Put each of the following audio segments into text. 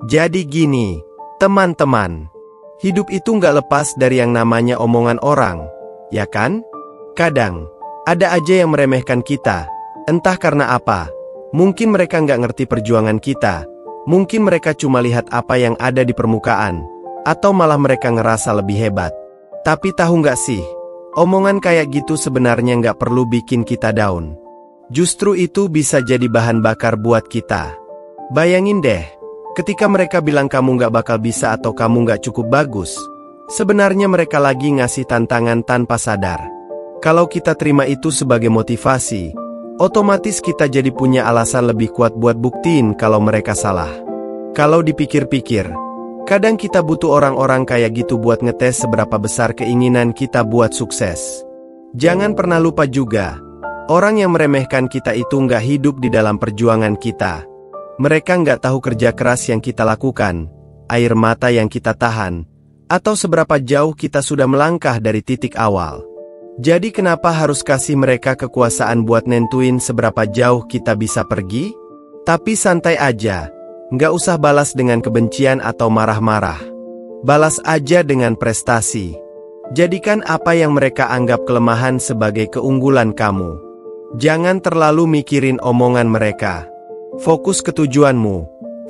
Jadi gini, teman-teman. Hidup itu nggak lepas dari yang namanya omongan orang, ya kan? Kadang, ada aja yang meremehkan kita, entah karena apa. Mungkin mereka nggak ngerti perjuangan kita, mungkin mereka cuma lihat apa yang ada di permukaan, atau malah mereka ngerasa lebih hebat. Tapi tahu nggak sih, omongan kayak gitu sebenarnya nggak perlu bikin kita down. Justru itu bisa jadi bahan bakar buat kita. Bayangin deh, ketika mereka bilang kamu nggak bakal bisa atau kamu nggak cukup bagus, sebenarnya mereka lagi ngasih tantangan tanpa sadar. Kalau kita terima itu sebagai motivasi, otomatis kita jadi punya alasan lebih kuat buat buktiin kalau mereka salah. Kalau dipikir-pikir, kadang kita butuh orang-orang kayak gitu buat ngetes seberapa besar keinginan kita buat sukses. Jangan pernah lupa juga, orang yang meremehkan kita itu nggak hidup di dalam perjuangan kita. Mereka nggak tahu kerja keras yang kita lakukan, air mata yang kita tahan, atau seberapa jauh kita sudah melangkah dari titik awal. Jadi kenapa harus kasih mereka kekuasaan buat nentuin seberapa jauh kita bisa pergi? Tapi santai aja, nggak usah balas dengan kebencian atau marah-marah. Balas aja dengan prestasi. Jadikan apa yang mereka anggap kelemahan sebagai keunggulan kamu. Jangan terlalu mikirin omongan mereka. Fokus ke tujuanmu,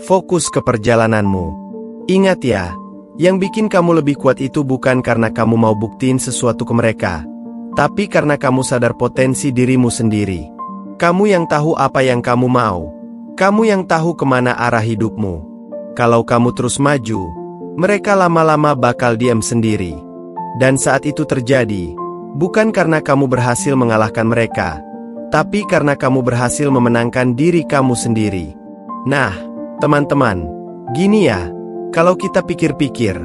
fokus ke perjalananmu. Ingat ya, yang bikin kamu lebih kuat itu bukan karena kamu mau buktiin sesuatu ke mereka, tapi karena kamu sadar potensi dirimu sendiri. Kamu yang tahu apa yang kamu mau, kamu yang tahu kemana arah hidupmu. Kalau kamu terus maju, mereka lama-lama bakal diam sendiri. Dan saat itu terjadi, bukan karena kamu berhasil mengalahkan mereka, tapi karena kamu berhasil memenangkan diri kamu sendiri. Nah, teman-teman, gini ya, kalau kita pikir-pikir,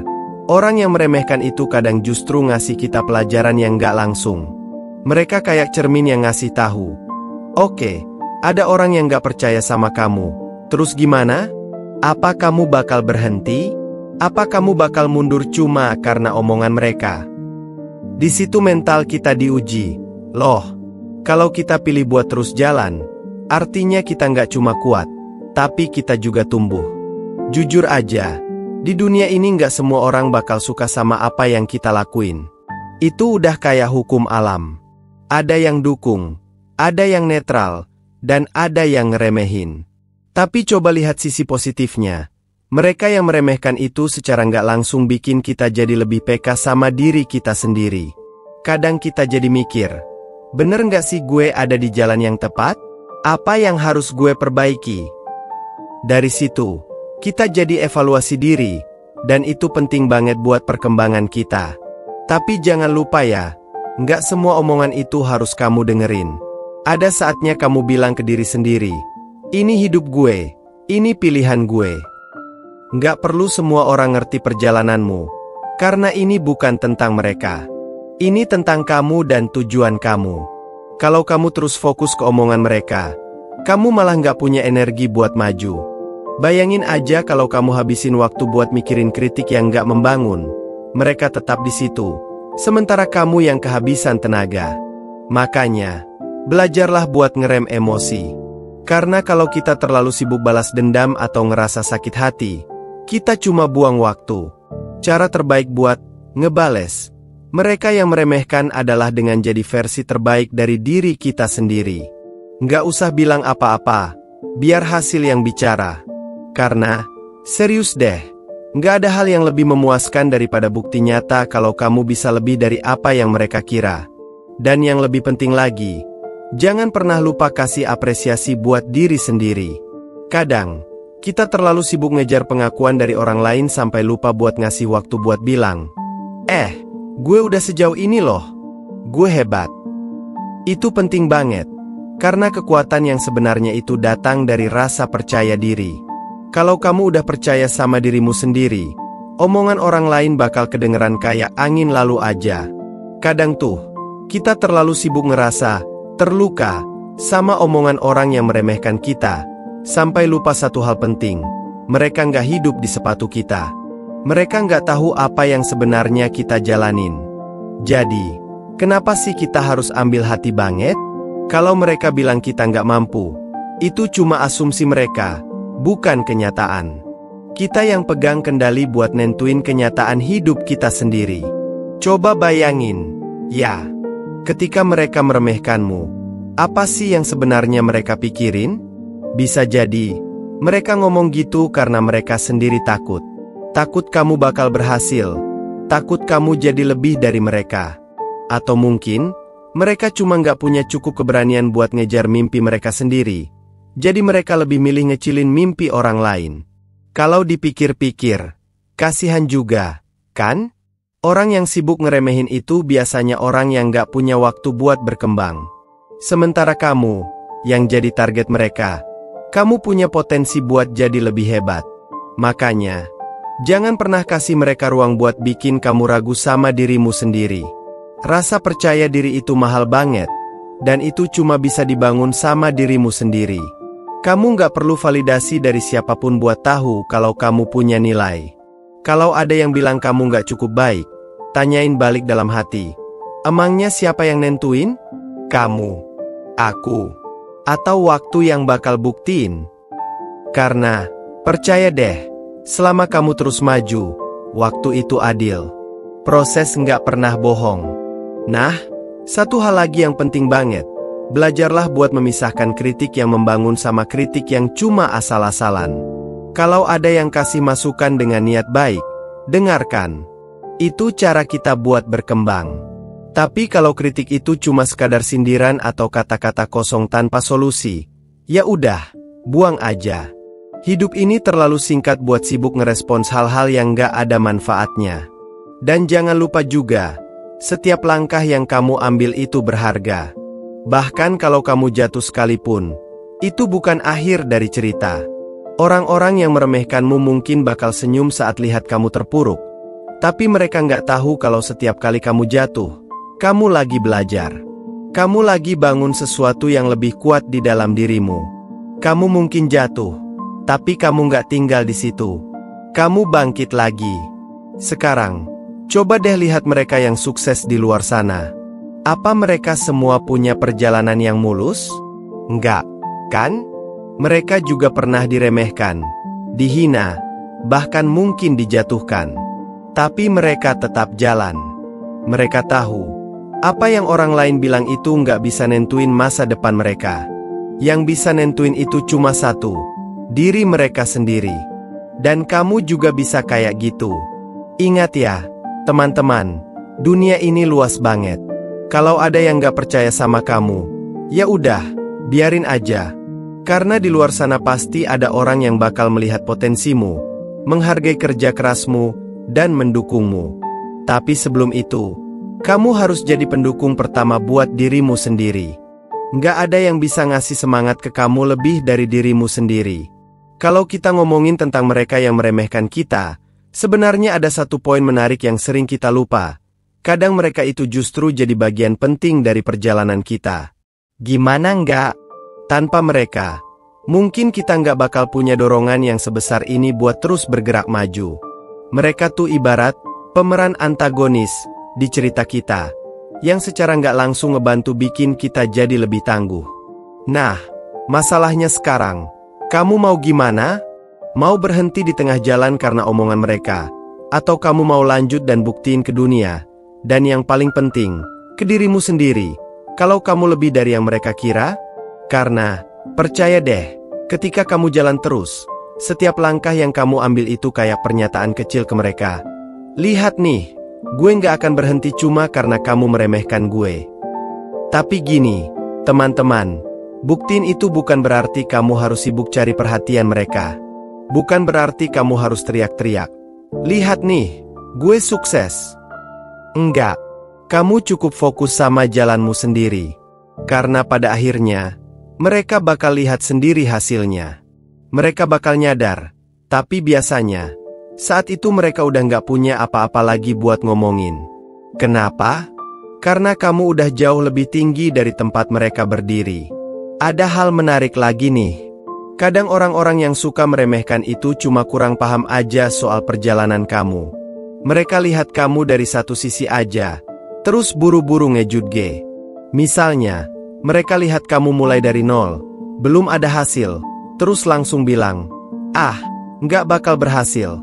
orang yang meremehkan itu kadang justru ngasih kita pelajaran yang gak langsung. Mereka kayak cermin yang ngasih tahu, oke, ada orang yang gak percaya sama kamu, terus gimana? Apa kamu bakal berhenti? Apa kamu bakal mundur cuma karena omongan mereka? Di situ mental kita diuji, loh. Kalau kita pilih buat terus jalan, artinya kita nggak cuma kuat, tapi kita juga tumbuh. Jujur aja, di dunia ini nggak semua orang bakal suka sama apa yang kita lakuin. Itu udah kayak hukum alam. Ada yang dukung, ada yang netral, dan ada yang ngeremehin. Tapi coba lihat sisi positifnya. Mereka yang meremehkan itu secara nggak langsung bikin kita jadi lebih peka sama diri kita sendiri. Kadang kita jadi mikir, bener nggak sih gue ada di jalan yang tepat? Apa yang harus gue perbaiki? Dari situ, kita jadi evaluasi diri, dan itu penting banget buat perkembangan kita. Tapi jangan lupa ya, nggak semua omongan itu harus kamu dengerin. Ada saatnya kamu bilang ke diri sendiri, ini hidup gue, ini pilihan gue. Nggak perlu semua orang ngerti perjalananmu, karena ini bukan tentang mereka. Ini tentang kamu dan tujuan kamu. Kalau kamu terus fokus ke omongan mereka, kamu malah nggak punya energi buat maju. Bayangin aja kalau kamu habisin waktu buat mikirin kritik yang nggak membangun. Mereka tetap di situ, sementara kamu yang kehabisan tenaga. Makanya, belajarlah buat ngerem emosi. Karena kalau kita terlalu sibuk balas dendam atau ngerasa sakit hati, kita cuma buang waktu. Cara terbaik buat ngebales mereka yang meremehkan adalah dengan jadi versi terbaik dari diri kita sendiri. Nggak usah bilang apa-apa, biar hasil yang bicara. Karena, serius deh, nggak ada hal yang lebih memuaskan daripada bukti nyata kalau kamu bisa lebih dari apa yang mereka kira. Dan yang lebih penting lagi, jangan pernah lupa kasih apresiasi buat diri sendiri. Kadang, kita terlalu sibuk ngejar pengakuan dari orang lain sampai lupa buat ngasih waktu buat bilang, gue udah sejauh ini loh. Gue hebat. Itu penting banget. Karena kekuatan yang sebenarnya itu datang dari rasa percaya diri. Kalau kamu udah percaya sama dirimu sendiri, omongan orang lain bakal kedengeran kayak angin lalu aja. Kadang tuh, kita terlalu sibuk ngerasa terluka sama omongan orang yang meremehkan kita, sampai lupa satu hal penting. Mereka nggak hidup di sepatu kita. Mereka nggak tahu apa yang sebenarnya kita jalanin. Jadi, Kenapa sih kita harus ambil hati banget? Kalau mereka bilang kita nggak mampu, itu cuma asumsi mereka, bukan kenyataan. Kita yang pegang kendali buat nentuin kenyataan hidup kita sendiri. Coba bayangin, ya, ketika mereka meremehkanmu, apa sih yang sebenarnya mereka pikirin? Bisa jadi, mereka ngomong gitu karena mereka sendiri takut. Takut kamu bakal berhasil, takut kamu jadi lebih dari mereka. Atau mungkin, mereka cuma nggak punya cukup keberanian buat ngejar mimpi mereka sendiri. Jadi mereka lebih milih ngecilin mimpi orang lain. Kalau dipikir-pikir, kasihan juga, kan? Orang yang sibuk ngeremehin itu biasanya orang yang nggak punya waktu buat berkembang. Sementara kamu, yang jadi target mereka, kamu punya potensi buat jadi lebih hebat. Makanya, jangan pernah kasih mereka ruang buat bikin kamu ragu sama dirimu sendiri. Rasa percaya diri itu mahal banget, dan itu cuma bisa dibangun sama dirimu sendiri. Kamu nggak perlu validasi dari siapapun buat tahu kalau kamu punya nilai. Kalau ada yang bilang kamu nggak cukup baik, tanyain balik dalam hati. Emangnya siapa yang nentuin? Kamu, aku, atau waktu yang bakal buktiin? Karena, percaya deh, selama kamu terus maju, waktu itu adil. Proses nggak pernah bohong. Nah, satu hal lagi yang penting banget. Belajarlah buat memisahkan kritik yang membangun sama kritik yang cuma asal-asalan. Kalau ada yang kasih masukan dengan niat baik, dengarkan. Itu cara kita buat berkembang. Tapi kalau kritik itu cuma sekadar sindiran atau kata-kata kosong tanpa solusi, ya udah, buang aja. Hidup ini terlalu singkat buat sibuk ngerespons hal-hal yang gak ada manfaatnya. Dan jangan lupa juga, setiap langkah yang kamu ambil itu berharga. Bahkan kalau kamu jatuh sekalipun, itu bukan akhir dari cerita. Orang-orang yang meremehkanmu mungkin bakal senyum saat lihat kamu terpuruk. Tapi mereka nggak tahu kalau setiap kali kamu jatuh, kamu lagi belajar. Kamu lagi bangun sesuatu yang lebih kuat di dalam dirimu. Kamu mungkin jatuh, tapi kamu nggak tinggal di situ. Kamu bangkit lagi. Sekarang, coba deh lihat mereka yang sukses di luar sana. Apa mereka semua punya perjalanan yang mulus? Enggak, kan? Mereka juga pernah diremehkan, dihina, bahkan mungkin dijatuhkan. Tapi mereka tetap jalan. Mereka tahu, apa yang orang lain bilang itu nggak bisa nentuin masa depan mereka. Yang bisa nentuin itu cuma satu, diri mereka sendiri. Dan kamu juga bisa kayak gitu. Ingat ya, teman-teman, dunia ini luas banget. Kalau ada yang gak percaya sama kamu, ya udah, biarin aja. Karena di luar sana pasti ada orang yang bakal melihat potensimu, menghargai kerja kerasmu, dan mendukungmu. Tapi sebelum itu, kamu harus jadi pendukung pertama buat dirimu sendiri. Gak ada yang bisa ngasih semangat ke kamu lebih dari dirimu sendiri. Kalau kita ngomongin tentang mereka yang meremehkan kita, sebenarnya ada satu poin menarik yang sering kita lupa. Kadang mereka itu justru jadi bagian penting dari perjalanan kita. Gimana enggak? Tanpa mereka, mungkin kita nggak bakal punya dorongan yang sebesar ini buat terus bergerak maju. Mereka tuh ibarat pemeran antagonis di cerita kita, yang secara nggak langsung ngebantu bikin kita jadi lebih tangguh. Nah, masalahnya sekarang, kamu mau gimana? Mau berhenti di tengah jalan karena omongan mereka? Atau kamu mau lanjut dan buktiin ke dunia? Dan yang paling penting, ke dirimu sendiri, kalau kamu lebih dari yang mereka kira? Karena, percaya deh, ketika kamu jalan terus, setiap langkah yang kamu ambil itu kayak pernyataan kecil ke mereka. Lihat nih, gue nggak akan berhenti cuma karena kamu meremehkan gue. Tapi gini, teman-teman, buktiin itu bukan berarti kamu harus sibuk cari perhatian mereka. Bukan berarti kamu harus teriak-teriak. Lihat nih, gue sukses. Enggak, kamu cukup fokus sama jalanmu sendiri. Karena pada akhirnya, mereka bakal lihat sendiri hasilnya. Mereka bakal nyadar, tapi biasanya, saat itu mereka udah nggak punya apa-apa lagi buat ngomongin. Kenapa? Karena kamu udah jauh lebih tinggi dari tempat mereka berdiri. Ada hal menarik lagi nih. Kadang orang-orang yang suka meremehkan itu cuma kurang paham aja soal perjalanan kamu. Mereka lihat kamu dari satu sisi aja, terus buru-buru ngejudge. Misalnya, mereka lihat kamu mulai dari nol, belum ada hasil, terus langsung bilang, "Ah, nggak bakal berhasil."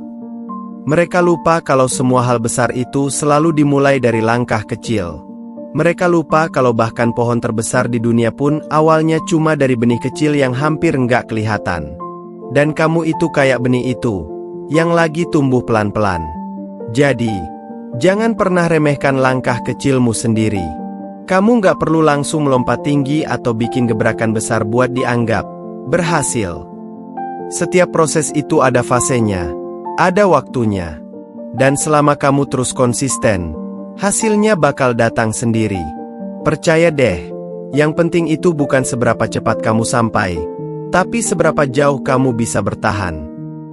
Mereka lupa kalau semua hal besar itu selalu dimulai dari langkah kecil. Mereka lupa kalau bahkan pohon terbesar di dunia pun awalnya cuma dari benih kecil yang hampir nggak kelihatan. Dan kamu itu kayak benih itu, yang lagi tumbuh pelan-pelan. Jadi, jangan pernah remehkan langkah kecilmu sendiri. Kamu nggak perlu langsung melompat tinggi atau bikin gebrakan besar buat dianggap berhasil. Setiap proses itu ada fasenya, ada waktunya. Dan selama kamu terus konsisten, hasilnya bakal datang sendiri. Percaya deh, yang penting itu bukan seberapa cepat kamu sampai, tapi seberapa jauh kamu bisa bertahan.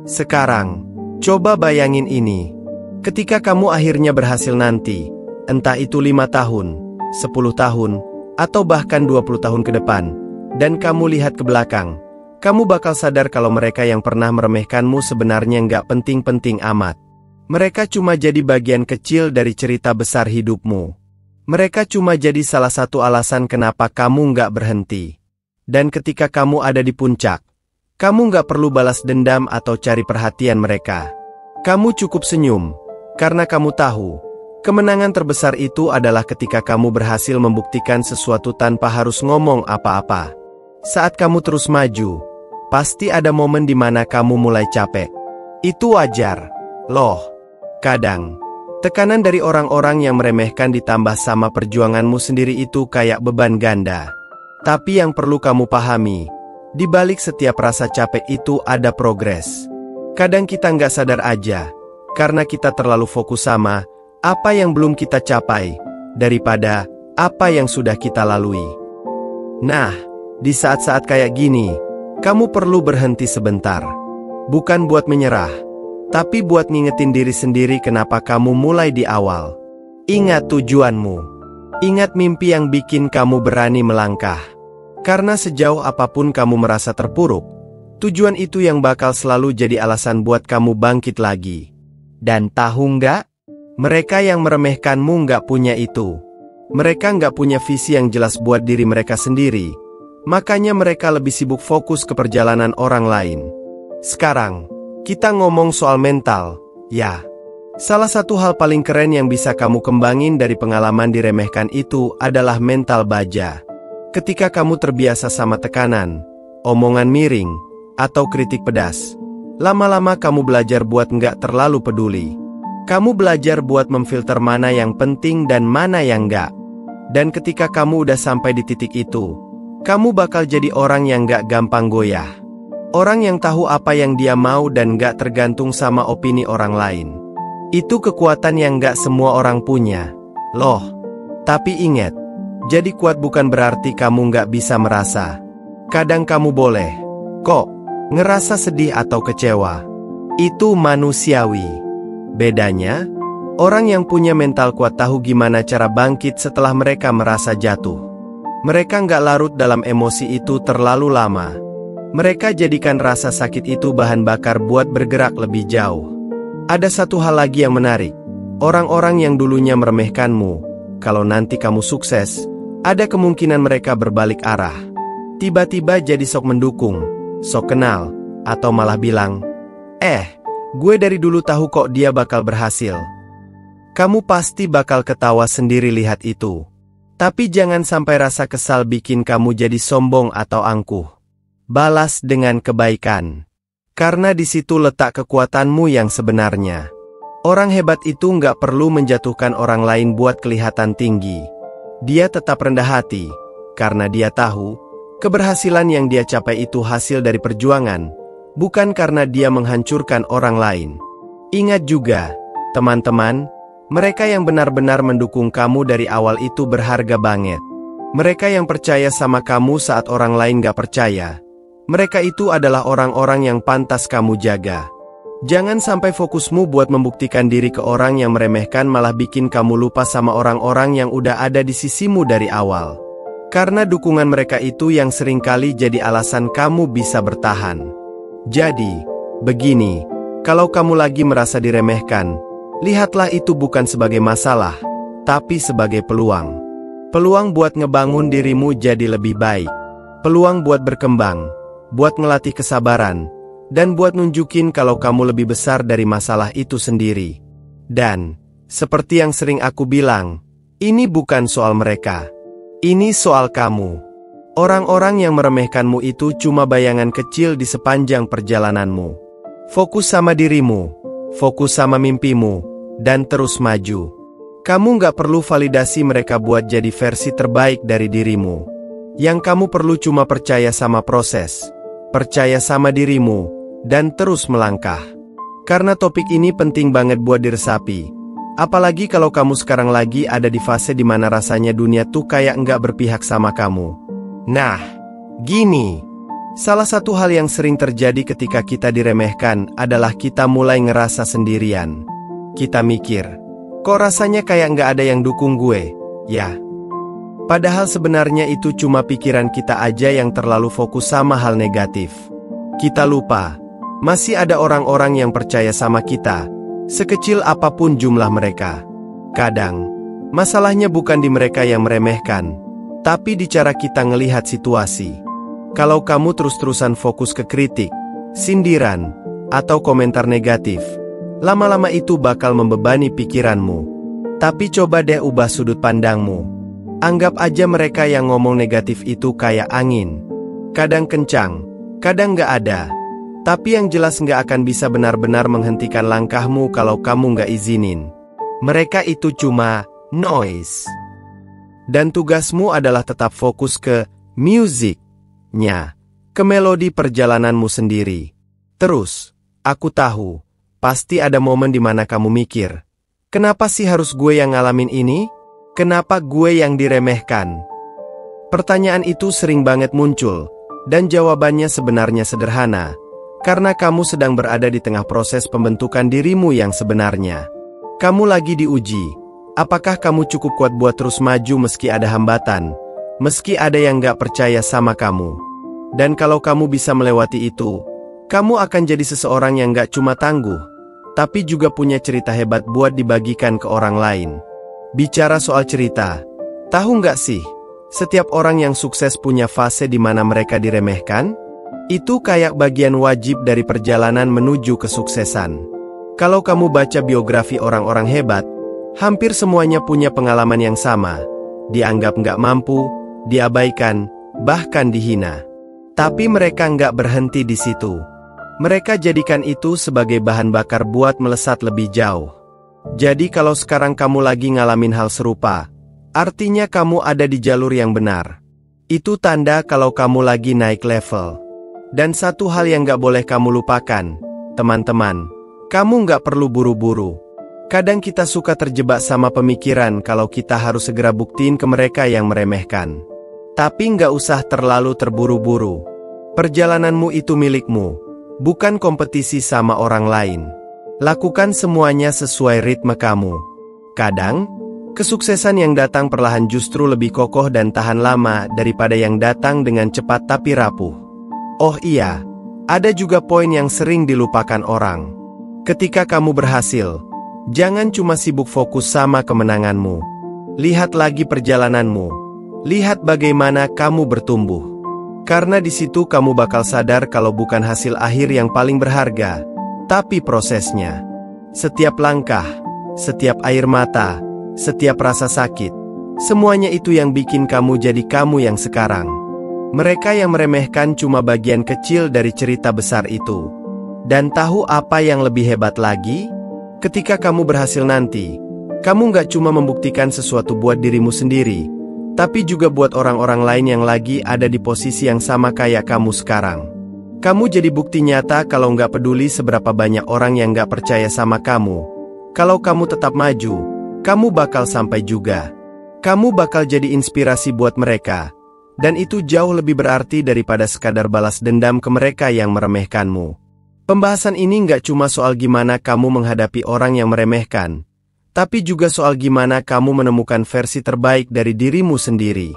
Sekarang, coba bayangin ini. Ketika kamu akhirnya berhasil nanti, entah itu 5 tahun, 10 tahun, atau bahkan 20 tahun ke depan, dan kamu lihat ke belakang, kamu bakal sadar kalau mereka yang pernah meremehkanmu sebenarnya nggak penting-penting amat. Mereka cuma jadi bagian kecil dari cerita besar hidupmu. Mereka cuma jadi salah satu alasan kenapa kamu nggak berhenti. Dan ketika kamu ada di puncak, kamu nggak perlu balas dendam atau cari perhatian mereka. Kamu cukup senyum, karena kamu tahu, kemenangan terbesar itu adalah ketika kamu berhasil membuktikan sesuatu tanpa harus ngomong apa-apa. Saat kamu terus maju, pasti ada momen di mana kamu mulai capek. Itu wajar, loh. Kadang, tekanan dari orang-orang yang meremehkan ditambah sama perjuanganmu sendiri itu kayak beban ganda. Tapi yang perlu kamu pahami, di balik setiap rasa capek itu ada progres. Kadang kita nggak sadar aja, karena kita terlalu fokus sama apa yang belum kita capai, daripada apa yang sudah kita lalui. Nah, di saat-saat kayak gini, kamu perlu berhenti sebentar. Bukan buat menyerah, tapi buat ngingetin diri sendiri kenapa kamu mulai di awal. Ingat tujuanmu. Ingat mimpi yang bikin kamu berani melangkah. Karena sejauh apapun kamu merasa terpuruk, tujuan itu yang bakal selalu jadi alasan buat kamu bangkit lagi. Dan tahu nggak? Mereka yang meremehkanmu nggak punya itu. Mereka nggak punya visi yang jelas buat diri mereka sendiri. Makanya mereka lebih sibuk fokus ke perjalanan orang lain. Sekarang, kita ngomong soal mental, ya. Salah satu hal paling keren yang bisa kamu kembangin dari pengalaman diremehkan itu adalah mental baja. Ketika kamu terbiasa sama tekanan, omongan miring, atau kritik pedas, lama-lama kamu belajar buat nggak terlalu peduli. Kamu belajar buat memfilter mana yang penting dan mana yang nggak. Dan ketika kamu udah sampai di titik itu, kamu bakal jadi orang yang nggak gampang goyah. Orang yang tahu apa yang dia mau dan gak tergantung sama opini orang lain. Itu kekuatan yang gak semua orang punya, loh. Tapi ingat, jadi kuat bukan berarti kamu gak bisa merasa. Kadang kamu boleh, kok, ngerasa sedih atau kecewa. Itu manusiawi. Bedanya, orang yang punya mental kuat tahu gimana cara bangkit setelah mereka merasa jatuh. Mereka gak larut dalam emosi itu terlalu lama. Mereka jadikan rasa sakit itu bahan bakar buat bergerak lebih jauh. Ada satu hal lagi yang menarik. Orang-orang yang dulunya meremehkanmu, kalau nanti kamu sukses, ada kemungkinan mereka berbalik arah. Tiba-tiba jadi sok mendukung, sok kenal, atau malah bilang, gue dari dulu tahu kok dia bakal berhasil. Kamu pasti bakal ketawa sendiri lihat itu. Tapi jangan sampai rasa kesal bikin kamu jadi sombong atau angkuh. Balas dengan kebaikan. Karena di situ letak kekuatanmu yang sebenarnya. Orang hebat itu nggak perlu menjatuhkan orang lain buat kelihatan tinggi. Dia tetap rendah hati, karena dia tahu, keberhasilan yang dia capai itu hasil dari perjuangan, bukan karena dia menghancurkan orang lain. Ingat juga, teman-teman, mereka yang benar-benar mendukung kamu dari awal itu berharga banget. Mereka yang percaya sama kamu saat orang lain gak percaya. Mereka itu adalah orang-orang yang pantas kamu jaga. Jangan sampai fokusmu buat membuktikan diri ke orang yang meremehkan malah bikin kamu lupa sama orang-orang yang udah ada di sisimu dari awal. Karena dukungan mereka itu yang seringkali jadi alasan kamu bisa bertahan. Jadi, begini, kalau kamu lagi merasa diremehkan, lihatlah itu bukan sebagai masalah, tapi sebagai peluang. Peluang buat ngebangun dirimu jadi lebih baik. Peluang buat berkembang, buat ngelatih kesabaran, dan buat nunjukin kalau kamu lebih besar dari masalah itu sendiri. Dan, seperti yang sering aku bilang, ini bukan soal mereka. Ini soal kamu. Orang-orang yang meremehkanmu itu cuma bayangan kecil di sepanjang perjalananmu. Fokus sama dirimu, fokus sama mimpimu, dan terus maju. Kamu nggak perlu validasi mereka buat jadi versi terbaik dari dirimu. Yang kamu perlu cuma percaya sama proses, percaya sama dirimu, dan terus melangkah. Karena topik ini penting banget buat diresapi. Apalagi kalau kamu sekarang lagi ada di fase dimana rasanya dunia tuh kayak nggak berpihak sama kamu. Nah, gini. Salah satu hal yang sering terjadi ketika kita diremehkan adalah kita mulai ngerasa sendirian. Kita mikir, kok rasanya kayak nggak ada yang dukung gue, ya? Padahal sebenarnya itu cuma pikiran kita aja yang terlalu fokus sama hal negatif. Kita lupa, masih ada orang-orang yang percaya sama kita, sekecil apapun jumlah mereka. Kadang, masalahnya bukan di mereka yang meremehkan, tapi di cara kita ngelihat situasi. Kalau kamu terus-terusan fokus ke kritik, sindiran, atau komentar negatif, lama-lama itu bakal membebani pikiranmu. Tapi coba deh ubah sudut pandangmu. Anggap aja mereka yang ngomong negatif itu kayak angin. Kadang kencang, kadang nggak ada. Tapi yang jelas nggak akan bisa benar-benar menghentikan langkahmu kalau kamu nggak izinin. Mereka itu cuma noise. Dan tugasmu adalah tetap fokus ke musiknya, ke melodi perjalananmu sendiri. Terus, aku tahu, pasti ada momen di mana kamu mikir, kenapa sih harus gue yang ngalamin ini? Kenapa gue yang diremehkan? Pertanyaan itu sering banget muncul, dan jawabannya sebenarnya sederhana. Karena kamu sedang berada di tengah proses pembentukan dirimu yang sebenarnya. Kamu lagi diuji. Apakah kamu cukup kuat buat terus maju meski ada hambatan? Meski ada yang gak percaya sama kamu? Dan kalau kamu bisa melewati itu, kamu akan jadi seseorang yang gak cuma tangguh, tapi juga punya cerita hebat buat dibagikan ke orang lain. Bicara soal cerita, tahu nggak sih, setiap orang yang sukses punya fase di mana mereka diremehkan? Itu kayak bagian wajib dari perjalanan menuju kesuksesan. Kalau kamu baca biografi orang-orang hebat, hampir semuanya punya pengalaman yang sama. Dianggap nggak mampu, diabaikan, bahkan dihina. Tapi mereka nggak berhenti di situ. Mereka jadikan itu sebagai bahan bakar buat melesat lebih jauh. Jadi kalau sekarang kamu lagi ngalamin hal serupa, artinya kamu ada di jalur yang benar. Itu tanda kalau kamu lagi naik level. Dan satu hal yang gak boleh kamu lupakan, teman-teman, kamu gak perlu buru-buru. Kadang kita suka terjebak sama pemikiran kalau kita harus segera buktiin ke mereka yang meremehkan. Tapi gak usah terlalu terburu-buru. Perjalananmu itu milikmu, bukan kompetisi sama orang lain. Lakukan semuanya sesuai ritme kamu. Kadang, kesuksesan yang datang perlahan justru lebih kokoh dan tahan lama daripada yang datang dengan cepat tapi rapuh. Oh iya, ada juga poin yang sering dilupakan orang. Ketika kamu berhasil, jangan cuma sibuk fokus sama kemenanganmu. Lihat lagi perjalananmu. Lihat bagaimana kamu bertumbuh. Karena di situ kamu bakal sadar kalau bukan hasil akhir yang paling berharga, tapi prosesnya. Setiap langkah, setiap air mata, setiap rasa sakit, semuanya itu yang bikin kamu jadi kamu yang sekarang. Mereka yang meremehkan cuma bagian kecil dari cerita besar itu. Dan tahu apa yang lebih hebat lagi? Ketika kamu berhasil nanti, kamu gak cuma membuktikan sesuatu buat dirimu sendiri, tapi juga buat orang-orang lain yang lagi ada di posisi yang sama kayak kamu sekarang. Kamu jadi bukti nyata kalau nggak peduli seberapa banyak orang yang nggak percaya sama kamu. Kalau kamu tetap maju, kamu bakal sampai juga. Kamu bakal jadi inspirasi buat mereka. Dan itu jauh lebih berarti daripada sekadar balas dendam ke mereka yang meremehkanmu. Pembahasan ini nggak cuma soal gimana kamu menghadapi orang yang meremehkan, tapi juga soal gimana kamu menemukan versi terbaik dari dirimu sendiri.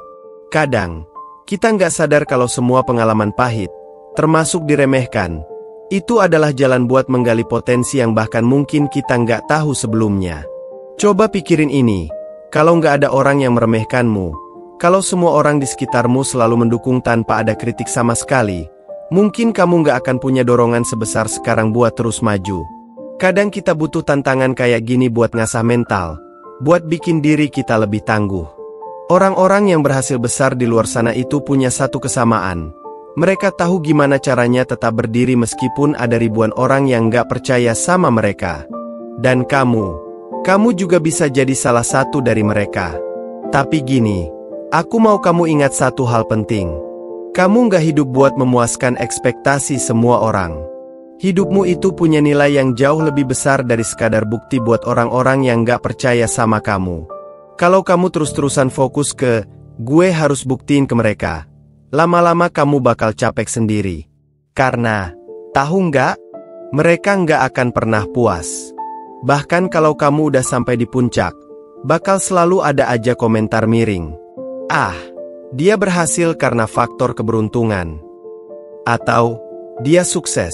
Kadang, kita nggak sadar kalau semua pengalaman pahit, termasuk diremehkan, itu adalah jalan buat menggali potensi yang bahkan mungkin kita nggak tahu sebelumnya. Coba pikirin ini, Kalau nggak ada orang yang meremehkanmu, kalau semua orang di sekitarmu selalu mendukung tanpa ada kritik sama sekali, mungkin kamu nggak akan punya dorongan sebesar sekarang buat terus maju. Kadang kita butuh tantangan kayak gini buat ngasah mental, buat bikin diri kita lebih tangguh. Orang-orang yang berhasil besar di luar sana itu punya satu kesamaan. Mereka tahu gimana caranya tetap berdiri meskipun ada ribuan orang yang nggak percaya sama mereka. Dan kamu juga bisa jadi salah satu dari mereka. Tapi gini, aku mau kamu ingat satu hal penting. Kamu nggak hidup buat memuaskan ekspektasi semua orang. Hidupmu itu punya nilai yang jauh lebih besar dari sekadar bukti buat orang-orang yang nggak percaya sama kamu. Kalau kamu terus-terusan fokus ke, gue harus buktiin ke mereka, lama-lama kamu bakal capek sendiri. Karena, tahu nggak? Mereka nggak akan pernah puas. Bahkan kalau kamu udah sampai di puncak, bakal selalu ada aja komentar miring. Ah, dia berhasil karena faktor keberuntungan. Atau, dia sukses,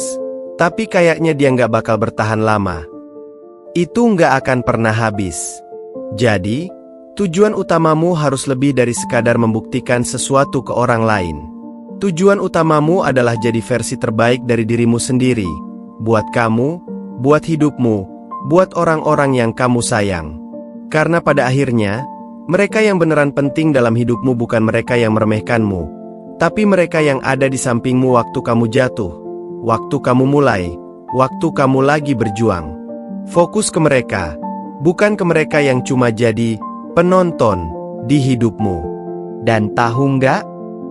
tapi kayaknya dia nggak bakal bertahan lama. Itu nggak akan pernah habis. Jadi, tujuan utamamu harus lebih dari sekadar membuktikan sesuatu ke orang lain. Tujuan utamamu adalah jadi versi terbaik dari dirimu sendiri. Buat kamu, buat hidupmu, buat orang-orang yang kamu sayang. Karena pada akhirnya, mereka yang beneran penting dalam hidupmu bukan mereka yang meremehkanmu, tapi mereka yang ada di sampingmu waktu kamu jatuh, waktu kamu mulai, waktu kamu lagi berjuang. Fokus ke mereka, bukan ke mereka yang cuma jadi penonton di hidupmu. Dan tahu nggak?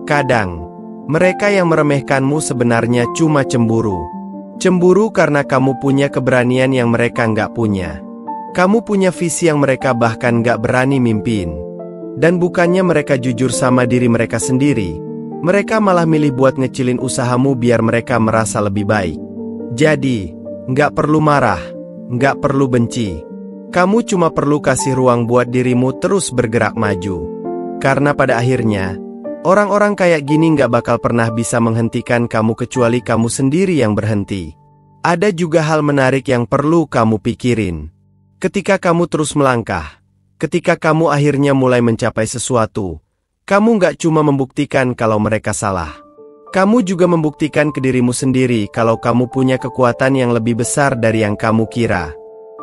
Kadang, mereka yang meremehkanmu sebenarnya cuma cemburu. Cemburu karena kamu punya keberanian yang mereka nggak punya. Kamu punya visi yang mereka bahkan nggak berani mimpiin. Dan bukannya mereka jujur sama diri mereka sendiri, mereka malah milih buat ngecilin usahamu biar mereka merasa lebih baik. Jadi, nggak perlu marah, nggak perlu benci. Kamu cuma perlu kasih ruang buat dirimu terus bergerak maju. Karena pada akhirnya, orang-orang kayak gini nggak bakal pernah bisa menghentikan kamu kecuali kamu sendiri yang berhenti. Ada juga hal menarik yang perlu kamu pikirin. Ketika kamu terus melangkah, ketika kamu akhirnya mulai mencapai sesuatu, kamu nggak cuma membuktikan kalau mereka salah. Kamu juga membuktikan ke dirimu sendiri kalau kamu punya kekuatan yang lebih besar dari yang kamu kira.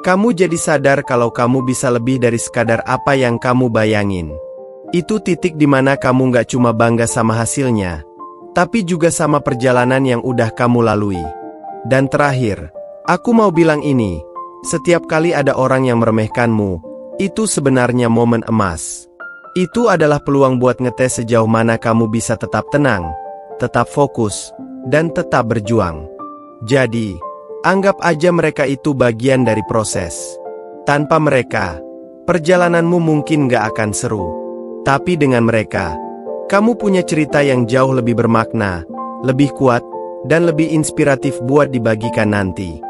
Kamu jadi sadar kalau kamu bisa lebih dari sekadar apa yang kamu bayangin. Itu titik di mana kamu nggak cuma bangga sama hasilnya, tapi juga sama perjalanan yang udah kamu lalui. Dan terakhir, aku mau bilang ini, setiap kali ada orang yang meremehkanmu, itu sebenarnya momen emas. Itu adalah peluang buat ngetes sejauh mana kamu bisa tetap tenang, tetap fokus, dan tetap berjuang. Jadi, anggap aja mereka itu bagian dari proses. Tanpa mereka, perjalananmu mungkin nggak akan seru. Tapi dengan mereka, kamu punya cerita yang jauh lebih bermakna, lebih kuat, dan lebih inspiratif buat dibagikan nanti.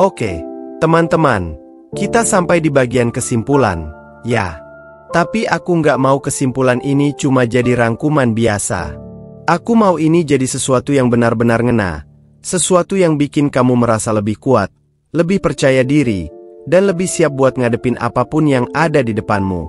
Oke, teman-teman, kita sampai di bagian kesimpulan, ya. Tapi aku nggak mau kesimpulan ini cuma jadi rangkuman biasa. Aku mau ini jadi sesuatu yang benar-benar ngena, sesuatu yang bikin kamu merasa lebih kuat, lebih percaya diri, dan lebih siap buat ngadepin apapun yang ada di depanmu.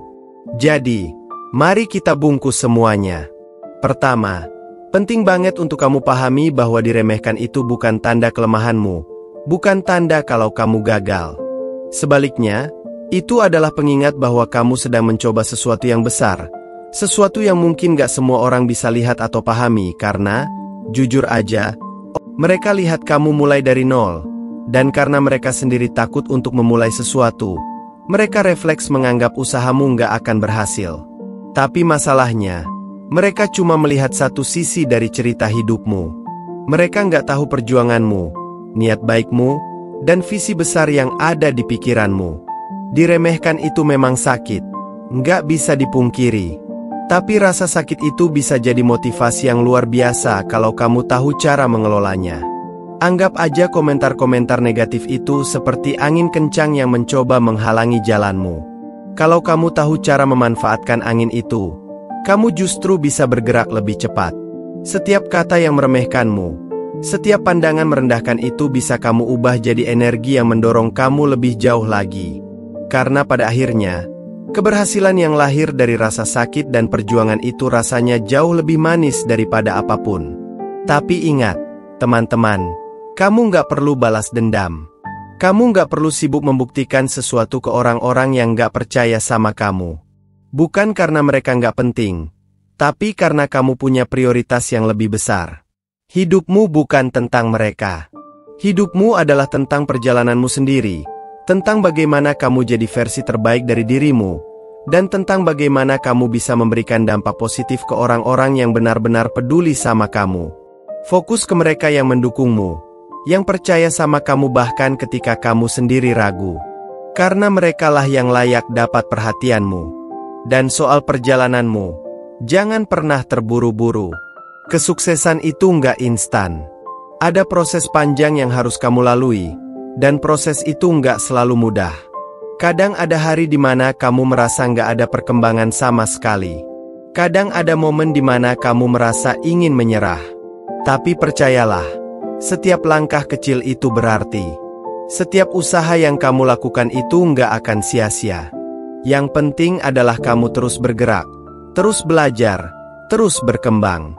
Jadi, mari kita bungkus semuanya. Pertama, penting banget untuk kamu pahami bahwa diremehkan itu bukan tanda kelemahanmu, bukan tanda kalau kamu gagal. Sebaliknya, itu adalah pengingat bahwa kamu sedang mencoba sesuatu yang besar, sesuatu yang mungkin gak semua orang bisa lihat atau pahami karena, jujur aja, mereka lihat kamu mulai dari nol, dan karena mereka sendiri takut untuk memulai sesuatu, mereka refleks menganggap usahamu gak akan berhasil. Tapi masalahnya, mereka cuma melihat satu sisi dari cerita hidupmu. Mereka nggak tahu perjuanganmu, niat baikmu, dan visi besar yang ada di pikiranmu. Diremehkan itu memang sakit, nggak bisa dipungkiri. Tapi rasa sakit itu bisa jadi motivasi yang luar biasa kalau kamu tahu cara mengelolanya. Anggap aja komentar-komentar negatif itu seperti angin kencang yang mencoba menghalangi jalanmu. Kalau kamu tahu cara memanfaatkan angin itu, kamu justru bisa bergerak lebih cepat. Setiap kata yang meremehkanmu, setiap pandangan merendahkan itu bisa kamu ubah jadi energi yang mendorong kamu lebih jauh lagi. Karena pada akhirnya, Keberhasilan yang lahir dari rasa sakit dan perjuangan itu rasanya jauh lebih manis daripada apapun. Tapi ingat, teman-teman, kamu nggak perlu balas dendam. Kamu nggak perlu sibuk membuktikan sesuatu ke orang-orang yang nggak percaya sama kamu. Bukan karena mereka nggak penting, tapi karena kamu punya prioritas yang lebih besar. Hidupmu bukan tentang mereka. Hidupmu adalah tentang perjalananmu sendiri, tentang bagaimana kamu jadi versi terbaik dari dirimu, dan tentang bagaimana kamu bisa memberikan dampak positif ke orang-orang yang benar-benar peduli sama kamu. Fokus ke mereka yang mendukungmu, yang percaya sama kamu bahkan ketika kamu sendiri ragu. Karena merekalah yang layak dapat perhatianmu. Dan soal perjalananmu, jangan pernah terburu-buru. Kesuksesan itu nggak instan. Ada proses panjang yang harus kamu lalui, dan proses itu nggak selalu mudah. Kadang ada hari di mana kamu merasa nggak ada perkembangan sama sekali. Kadang ada momen di mana kamu merasa ingin menyerah. Tapi percayalah, setiap langkah kecil itu berarti. Setiap usaha yang kamu lakukan itu nggak akan sia-sia. Yang penting adalah kamu terus bergerak, terus belajar, terus berkembang.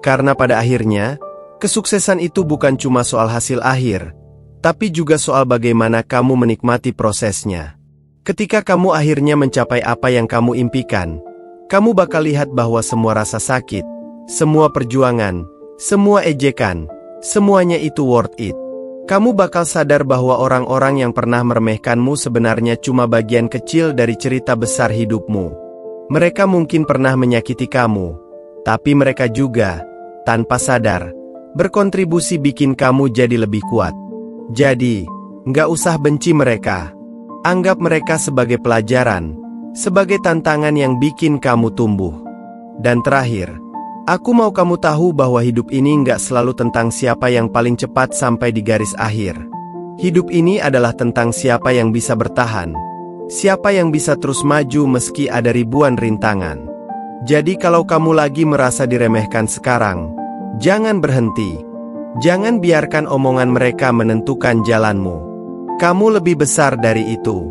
Karena pada akhirnya, kesuksesan itu bukan cuma soal hasil akhir, tapi juga soal bagaimana kamu menikmati prosesnya. Ketika kamu akhirnya mencapai apa yang kamu impikan, kamu bakal lihat bahwa semua rasa sakit, semua perjuangan, semua ejekan, semuanya itu worth it. Kamu bakal sadar bahwa orang-orang yang pernah meremehkanmu sebenarnya cuma bagian kecil dari cerita besar hidupmu. Mereka mungkin pernah menyakiti kamu, tapi mereka juga, tanpa sadar, berkontribusi bikin kamu jadi lebih kuat. Jadi, nggak usah benci mereka. Anggap mereka sebagai pelajaran, sebagai tantangan yang bikin kamu tumbuh. Dan terakhir, aku mau kamu tahu bahwa hidup ini nggak selalu tentang siapa yang paling cepat sampai di garis akhir. Hidup ini adalah tentang siapa yang bisa bertahan, siapa yang bisa terus maju meski ada ribuan rintangan. Jadi kalau kamu lagi merasa diremehkan sekarang, jangan berhenti. Jangan biarkan omongan mereka menentukan jalanmu. Kamu lebih besar dari itu.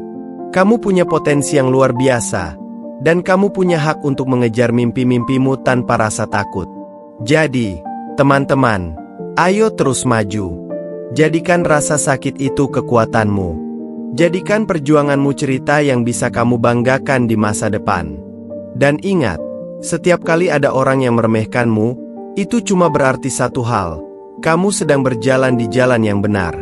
Kamu punya potensi yang luar biasa, dan kamu punya hak untuk mengejar mimpi-mimpimu tanpa rasa takut. Jadi, teman-teman, ayo terus maju. Jadikan rasa sakit itu kekuatanmu. Jadikan perjuanganmu cerita yang bisa kamu banggakan di masa depan. Dan ingat, setiap kali ada orang yang meremehkanmu, itu cuma berarti satu hal, kamu sedang berjalan di jalan yang benar.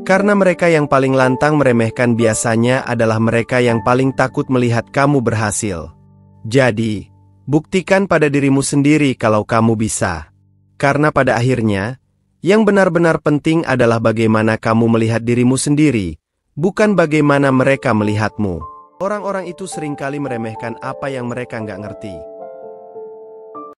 Karena mereka yang paling lantang meremehkan biasanya adalah mereka yang paling takut melihat kamu berhasil. Jadi, buktikan pada dirimu sendiri kalau kamu bisa. Karena pada akhirnya, yang benar-benar penting adalah bagaimana kamu melihat dirimu sendiri, bukan bagaimana mereka melihatmu. Orang-orang itu seringkali meremehkan apa yang mereka nggak ngerti.